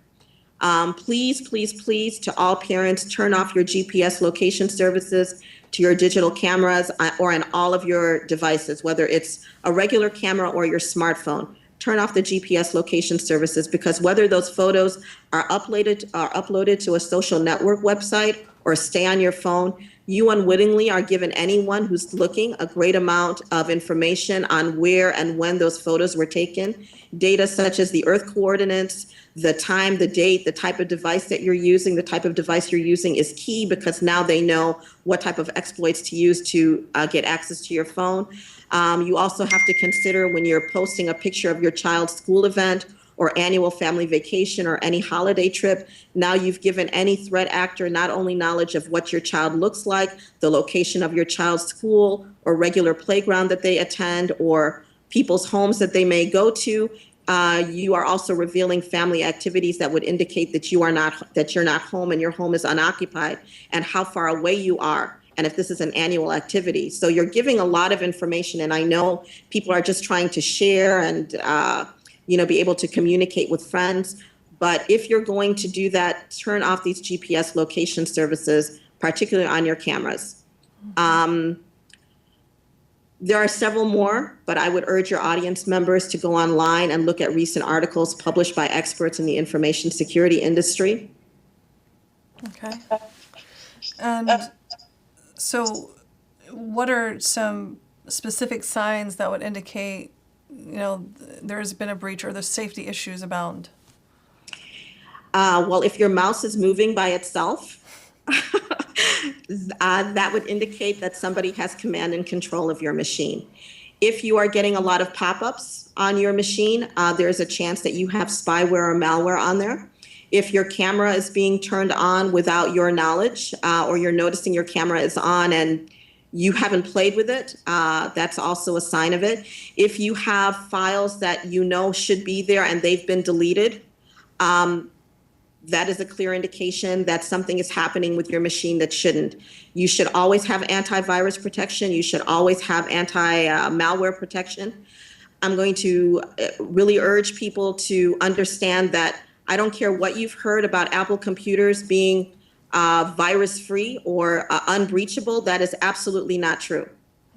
S5: Please, please, please, to all parents, turn off your GPS location services to your digital cameras or on all of your devices, whether it's a regular camera or your smartphone. Turn off the GPS location services, because whether those photos are uploaded to a social network website or stay on your phone, you unwittingly are giving anyone who's looking a great amount of information on where and when those photos were taken. Data such as the Earth coordinates, the time, the date, the type of device that you're using. The type of device you're using is key, because now they know what type of exploits to use to get access to your phone. You also have to consider, when you're posting a picture of your child's school event or annual family vacation or any holiday trip, now you've given any threat actor not only knowledge of what your child looks like, the location of your child's school or regular playground that they attend, or people's homes that they may go to. You are also revealing family activities that would indicate that you're not home and your home is unoccupied, and how far away you are, and if this is an annual activity. So you're giving a lot of information, and I know people are just trying to share and be able to communicate with friends. But if you're going to do that, turn off these GPS location services, particularly on your cameras. There are several more, but I would urge your audience members to go online and look at recent articles published by experts in the information security industry.
S2: Okay. And so what are some specific signs that would indicate, there's been a breach or there's safety issues abound?
S5: Well, if your mouse is moving by itself, that would indicate that somebody has command and control of your machine. If you are getting a lot of pop-ups on your machine, there's a chance that you have spyware or malware on there. If your camera is being turned on without your knowledge, or you're noticing your camera is on and you haven't played with it, that's also a sign of it. If you have files that should be there and they've been deleted, that is a clear indication that something is happening with your machine that shouldn't. You should always have antivirus protection. You should always have anti-malware protection. I'm going to really urge people to understand that I don't care what you've heard about Apple computers being virus-free or unbreachable. That is absolutely not true.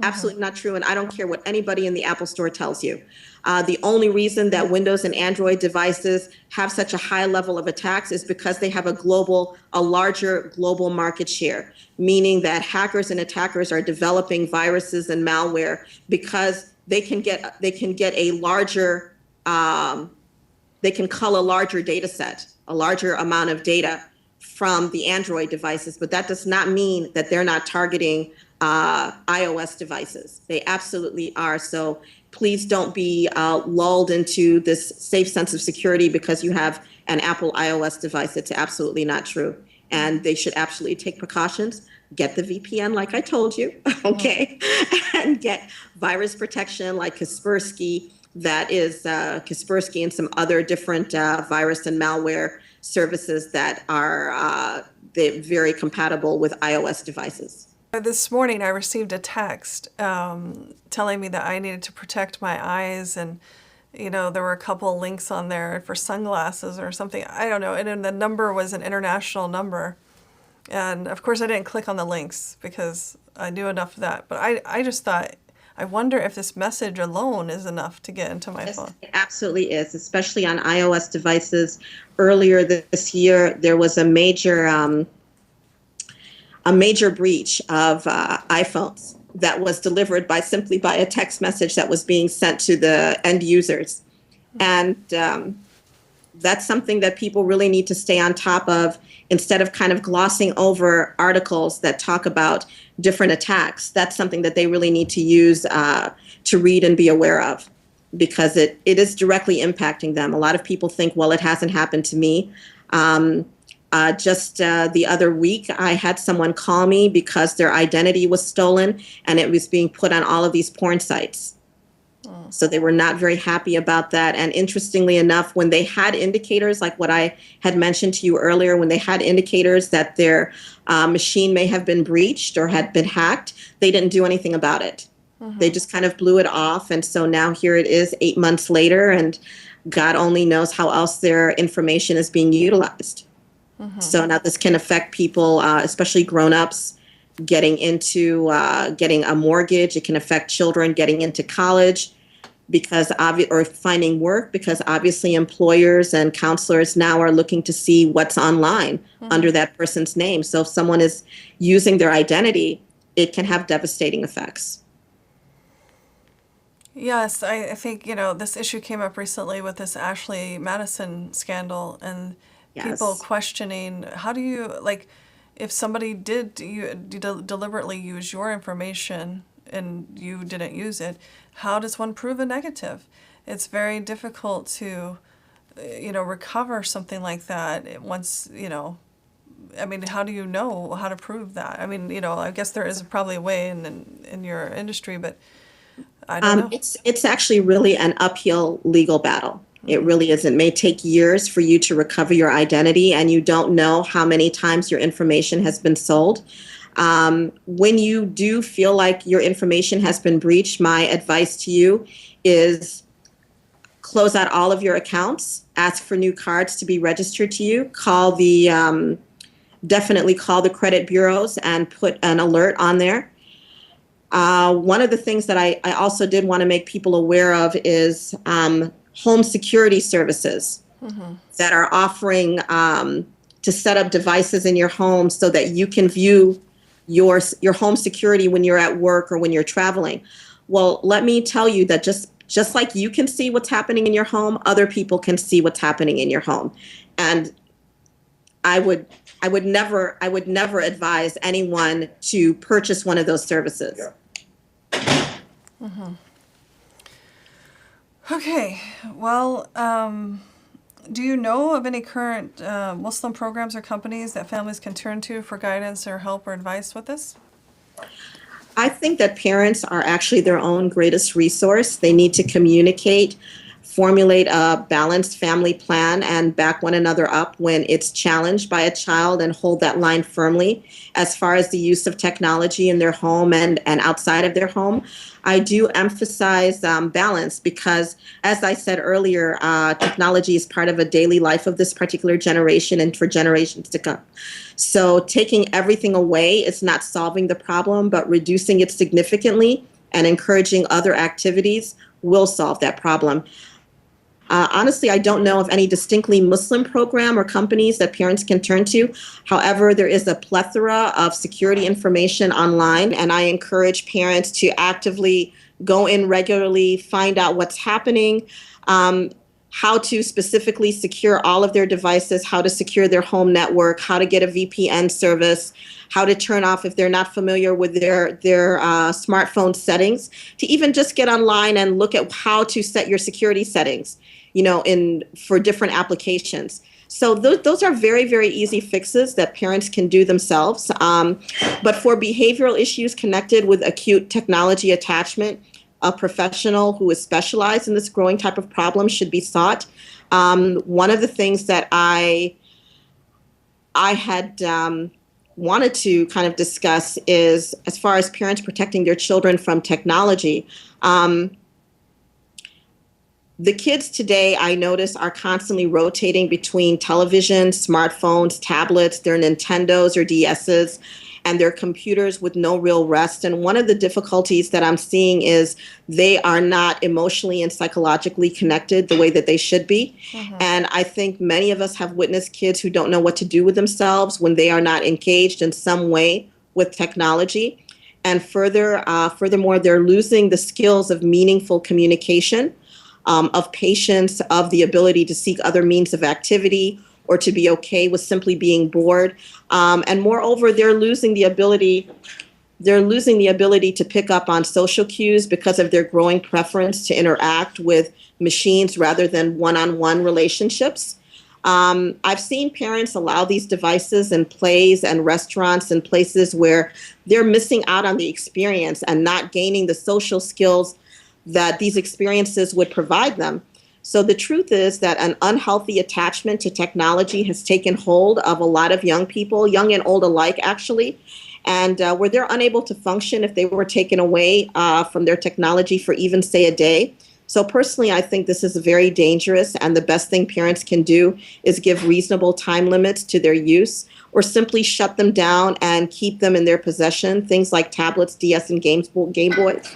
S5: Absolutely not true. And I don't care what anybody in the Apple Store tells you. The only reason that Windows and Android devices have such a high level of attacks is because they have a larger global market share, meaning that hackers and attackers are developing viruses and malware because they can cull a larger data set, a larger amount of data from the Android devices, but that does not mean that they're not targeting iOS devices. They absolutely are. So please don't be lulled into this safe sense of security because you have an Apple iOS device. It's absolutely not true. And they should absolutely take precautions. Get the VPN like I told you, okay? And get virus protection like Kaspersky, that is Kaspersky and some other different virus and malware services that are very compatible with iOS devices.
S2: This morning I received a text telling me that I needed to protect my eyes, and there were a couple links on there for sunglasses or something. I don't know. And then the number was an international number. And of course I didn't click on the links because I knew enough of that. But I just thought, I wonder if this message alone is enough to get into my phone.
S5: It absolutely is, especially on iOS devices. Earlier this year, there was a major breach of iPhones that was delivered simply by a text message that was being sent to the end users. And that's something that people really need to stay on top of instead of kind of glossing over articles that talk about different attacks. That's something that they really need to use to read and be aware of, because it is directly impacting them. A lot of people think, well, it hasn't happened to me. Just the other week, I had someone call me because their identity was stolen and it was being put on all of these porn sites. So they were not very happy about that. And interestingly enough, when they had indicators, like what I had mentioned to you earlier, when they had indicators that their machine may have been breached or had been hacked, they didn't do anything about it. They just kind of blew it off. And so now here it is 8 months later, and God only knows how else their information is being utilized. So now this can affect people, especially grown-ups, getting into getting a mortgage. It can affect children getting into college or finding work, because obviously employers and counselors now are looking to see what's online under that person's name. So if someone is using their identity, it can have devastating effects.
S2: Yes, I think, this issue came up recently with this Ashley Madison scandal, and people questioning, how do you, if somebody did deliberately use your information and you didn't use it, how does one prove a negative? It's very difficult to, recover something like that once, how do you know how to prove that? I guess there is probably a way in your industry, but I don't know.
S5: It's actually really an uphill legal battle. It really is. It may take years for you to recover your identity, and you don't know how many times your information has been sold. When you do feel like your information has been breached, my advice to you is close out all of your accounts, ask for new cards to be registered to you, definitely call the credit bureaus and put an alert on there. One of the things that I also did want to make people aware of is home security services that are offering to set up devices in your home so that you can view your home security when you're at work or when you're traveling. Well, let me tell you that just like you can see what's happening in your home, other people can see what's happening in your home. And I would never advise anyone to purchase one of those services.
S2: Okay, well, do you know of any current Muslim programs or companies that families can turn to for guidance or help or advice with this?
S5: I think that parents are actually their own greatest resource. They need to communicate, formulate a balanced family plan, and back one another up when it's challenged by a child, and hold that line firmly as far as the use of technology in their home and outside of their home. I do emphasize balance because, as I said earlier, technology is part of a daily life of this particular generation and for generations to come. So taking everything away is not solving the problem, but reducing it significantly and encouraging other activities will solve that problem. Honestly, I don't know of any distinctly Muslim program or companies that parents can turn to. However, there is a plethora of security information online, and I encourage parents to actively go in regularly, find out what's happening, how to specifically secure all of their devices, how to secure their home network, how to get a VPN service, how to turn off if they're not familiar with their smartphone settings, to even just get online and look at how to set your security settings, for different applications. So those are very, very easy fixes that parents can do themselves. But for behavioral issues connected with acute technology attachment, a professional who is specialized in this growing type of problem should be sought. One of the things that I had wanted to kind of discuss is, as far as parents protecting their children from technology, the kids today, I notice, are constantly rotating between television, smartphones, tablets, their Nintendos or DSs, and their computers with no real rest. And one of the difficulties that I'm seeing is they are not emotionally and psychologically connected the way that they should be. And I think many of us have witnessed kids who don't know what to do with themselves when they are not engaged in some way with technology. And furthermore, they're losing the skills of meaningful communication, of patience, of the ability to seek other means of activity, or to be okay with simply being bored. And moreover, they're losing the ability to pick up on social cues because of their growing preference to interact with machines rather than one-on-one relationships. I've seen parents allow these devices in plays and restaurants and places where they're missing out on the experience and not gaining the social skills that these experiences would provide them. So the truth is that an unhealthy attachment to technology has taken hold of a lot of young people, young and old alike, actually, and where they're unable to function if they were taken away from their technology for even, say, a day. So personally, I think this is very dangerous, and the best thing parents can do is give reasonable time limits to their use, or simply shut them down and keep them in their possession, things like tablets, DS, and Game Boys,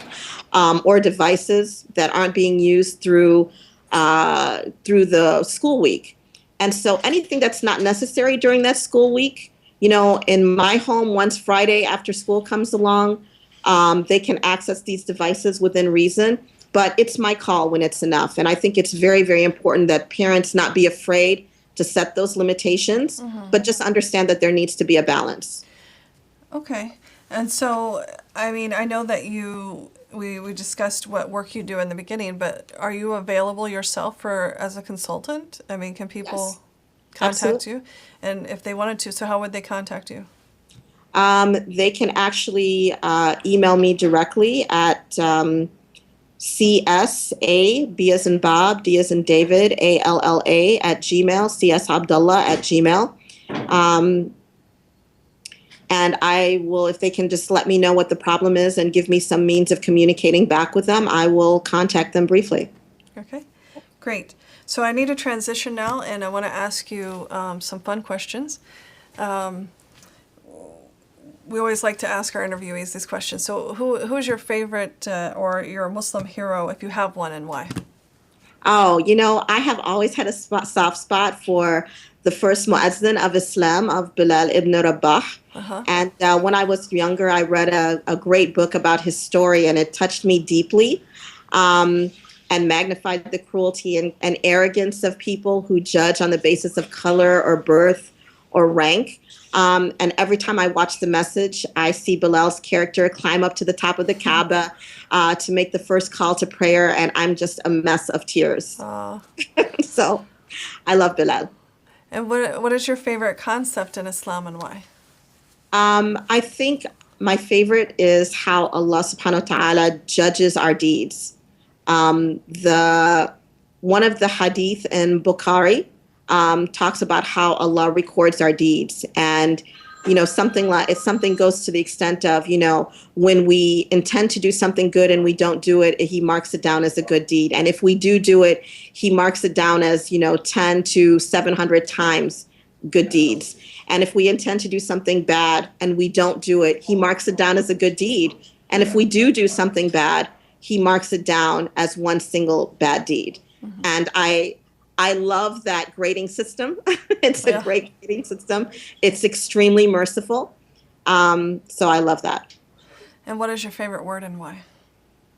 S5: or devices that aren't being used through the school week. And so anything that's not necessary during that school week, in my home, once Friday after school comes along, they can access these devices within reason. But it's my call when it's enough. And I think it's very, very important that parents not be afraid to set those limitations, but just understand that there needs to be a balance.
S2: Okay. And so, I mean, I know that we discussed what work you do in the beginning, but are you available yourself as a consultant? I mean, can people contact
S5: Absolutely.
S2: you? And if they wanted to, so how would they contact you?
S5: They can actually email me directly at CSA, B as in Bob, D as in David, ALLA at Gmail, CS Abdalla at Gmail. And I will, if they can just let me know what the problem is and give me some means of communicating back with them, I will contact them briefly.
S2: Okay, great. So I need to transition now, and I want to ask you some fun questions. We always like to ask our interviewees these questions. So who's your favorite or your Muslim hero, if you have one, and why?
S5: Oh, I have always had a soft spot for the first muezzin of Islam, of Bilal ibn Rabah. And when I was younger, I read a great book about his story, and it touched me deeply and magnified the cruelty and arrogance of people who judge on the basis of color or birth or rank. And every time I watch the message, I see Bilal's character climb up to the top of the Kaaba to make the first call to prayer, and I'm just a mess of tears. So I love Bilal.
S2: And what is your favorite concept in Islam, and why?
S5: I think my favorite is how Allah subhanahu wa ta'ala judges our deeds. One of the hadith in Bukhari talks about how Allah records our deeds. And, something goes to the extent of, when we intend to do something good and we don't do it, he marks it down as a good deed. And if we do it, he marks it down as, 10 to 700 times good deeds. And if we intend to do something bad and we don't do it, he marks it down as a good deed. And if we do something bad, he marks it down as one single bad deed. And I love that grading system. It's a great grading system. It's extremely merciful. So I love that.
S2: And what is your favorite word, and why?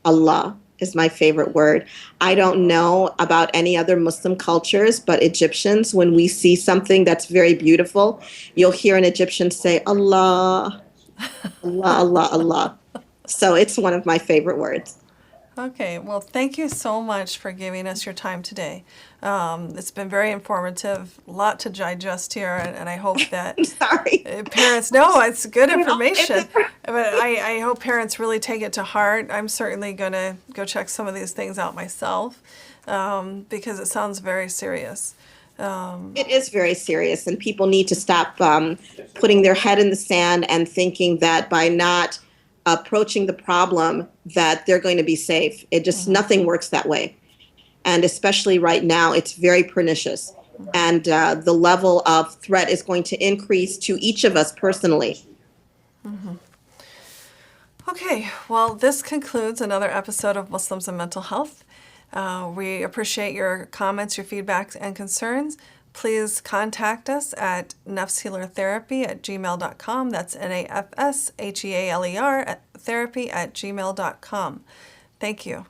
S5: Allah is my favorite word. I don't know about any other Muslim cultures, but Egyptians, when we see something that's very beautiful, you'll hear an Egyptian say, Allah, Allah, Allah, Allah. So it's one of my favorite words.
S2: Okay, well, thank you so much for giving us your time today. It's been very informative, a lot to digest here, and I hope that
S5: Sorry.
S2: Parents, no, it's good information, but I hope parents really take it to heart. I'm certainly going to go check some of these things out myself because it sounds very serious.
S5: It is very serious, and people need to stop putting their head in the sand and thinking that by not approaching the problem that they're going to be safe. It just, nothing works that way. And especially right now, it's very pernicious. And the level of threat is going to increase to each of us personally.
S2: Okay, well, this concludes another episode of Muslims and Mental Health. We appreciate your comments, your feedback, and concerns. Please contact us at nafshealertherapy@gmail.com. That's NAFSHEALER therapy@gmail.com. Thank you.